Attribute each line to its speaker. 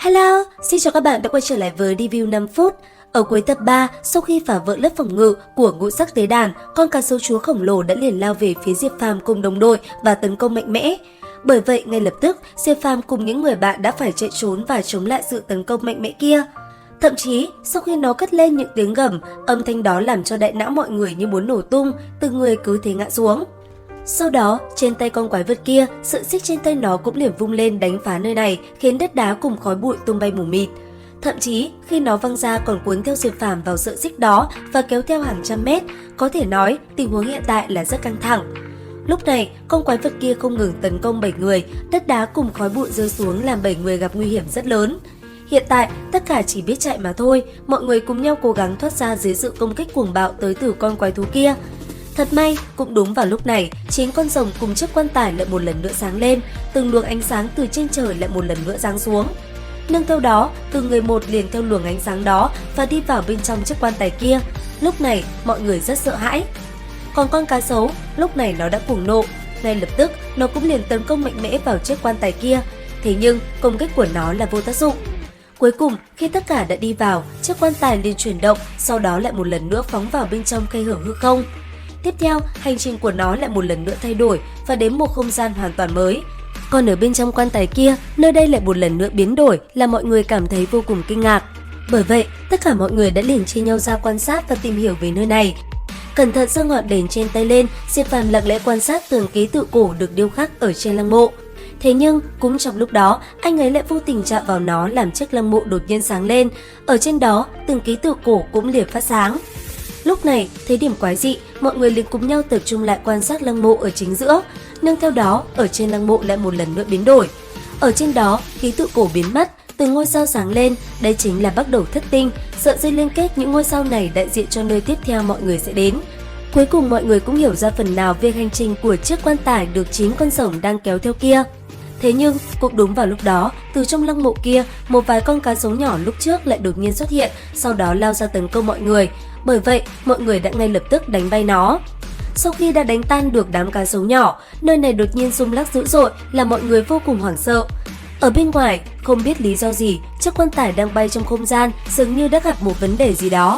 Speaker 1: Hello, xin chào các bạn đã quay trở lại với review 5 phút. Ở cuối tập 3, sau khi phá vỡ lớp phòng ngự của ngũ sắc tế đàn, con cá sấu chúa khổng lồ đã liền lao về phía Diệp Phàm cùng đồng đội và tấn công mạnh mẽ. Bởi vậy, ngay lập tức, Diệp Phàm cùng những người bạn đã phải chạy trốn và chống lại sự tấn công mạnh mẽ kia. Thậm chí, sau khi nó cất lên những tiếng gầm, âm thanh đó làm cho đại não mọi người như muốn nổ tung, từng người cứ thế ngã xuống. Sau đó, trên tay con quái vật kia, sợi xích trên tay nó cũng liền vung lên đánh phá nơi này, khiến đất đá cùng khói bụi tung bay mù mịt. Thậm chí, khi nó văng ra còn cuốn theo Diệp Phàm vào sợi xích đó và kéo theo hàng trăm mét, có thể nói tình huống hiện tại là rất căng thẳng. Lúc này, con quái vật kia không ngừng tấn công 7 người, đất đá cùng khói bụi rơi xuống làm 7 người gặp nguy hiểm rất lớn. Hiện tại, tất cả chỉ biết chạy mà thôi, mọi người cùng nhau cố gắng thoát ra dưới sự công kích cuồng bạo tới từ con quái thú kia. Thật may, cũng đúng vào lúc này, chính con rồng cùng chiếc quan tài lại một lần nữa sáng lên, từng luồng ánh sáng từ trên trời lại một lần nữa giáng xuống. Nương theo đó, từng người một liền theo luồng ánh sáng đó và đi vào bên trong chiếc quan tài kia. Lúc này, mọi người rất sợ hãi. Còn con cá sấu, lúc này nó đã cuồng nộ. Ngay lập tức, nó cũng liền tấn công mạnh mẽ vào chiếc quan tài kia. Thế nhưng, công kích của nó là vô tác dụng. Cuối cùng, khi tất cả đã đi vào, chiếc quan tài liền chuyển động, sau đó lại một lần nữa phóng vào bên trong khe hở hư không. Tiếp theo, hành trình của nó lại một lần nữa thay đổi và đến một không gian hoàn toàn mới. Còn ở bên trong quan tài kia, nơi đây lại một lần nữa biến đổi làm mọi người cảm thấy vô cùng kinh ngạc. Bởi vậy, tất cả mọi người đã liền chia nhau ra quan sát và tìm hiểu về nơi này. Cẩn thận giơ ngọn đèn trên tay lên, Diệp Phàm lặng lẽ quan sát tường ký tự cổ được điêu khắc ở trên lăng mộ. Thế nhưng, cũng trong lúc đó, anh ấy lại vô tình chạm vào nó làm chiếc lăng mộ đột nhiên sáng lên. Ở trên đó, từng ký tự cổ cũng liền phát sáng. Lúc này, thấy điểm quái dị, mọi người liền cùng nhau tập trung lại quan sát lăng mộ ở chính giữa. Nương theo đó, ở trên lăng mộ lại một lần nữa biến đổi. Ở trên đó, ký tự cổ biến mất, từng ngôi sao sáng lên, đây chính là bắt đầu thất tinh, sợi dây liên kết những ngôi sao này đại diện cho nơi tiếp theo mọi người sẽ đến. Cuối cùng mọi người cũng hiểu ra phần nào về hành trình của chiếc quan tài được 9 con rồng đang kéo theo kia. Thế nhưng, cũng đúng vào lúc đó, từ trong lăng mộ kia, một vài con cá sấu nhỏ lúc trước lại đột nhiên xuất hiện, sau đó lao ra tấn công mọi người. Bởi vậy, mọi người đã ngay lập tức đánh bay nó. Sau khi đã đánh tan được đám cá sấu nhỏ, nơi này đột nhiên rung lắc dữ dội làm mọi người vô cùng hoảng sợ. Ở bên ngoài, không biết lý do gì, chiếc quan tài đang bay trong không gian dường như đã gặp một vấn đề gì đó.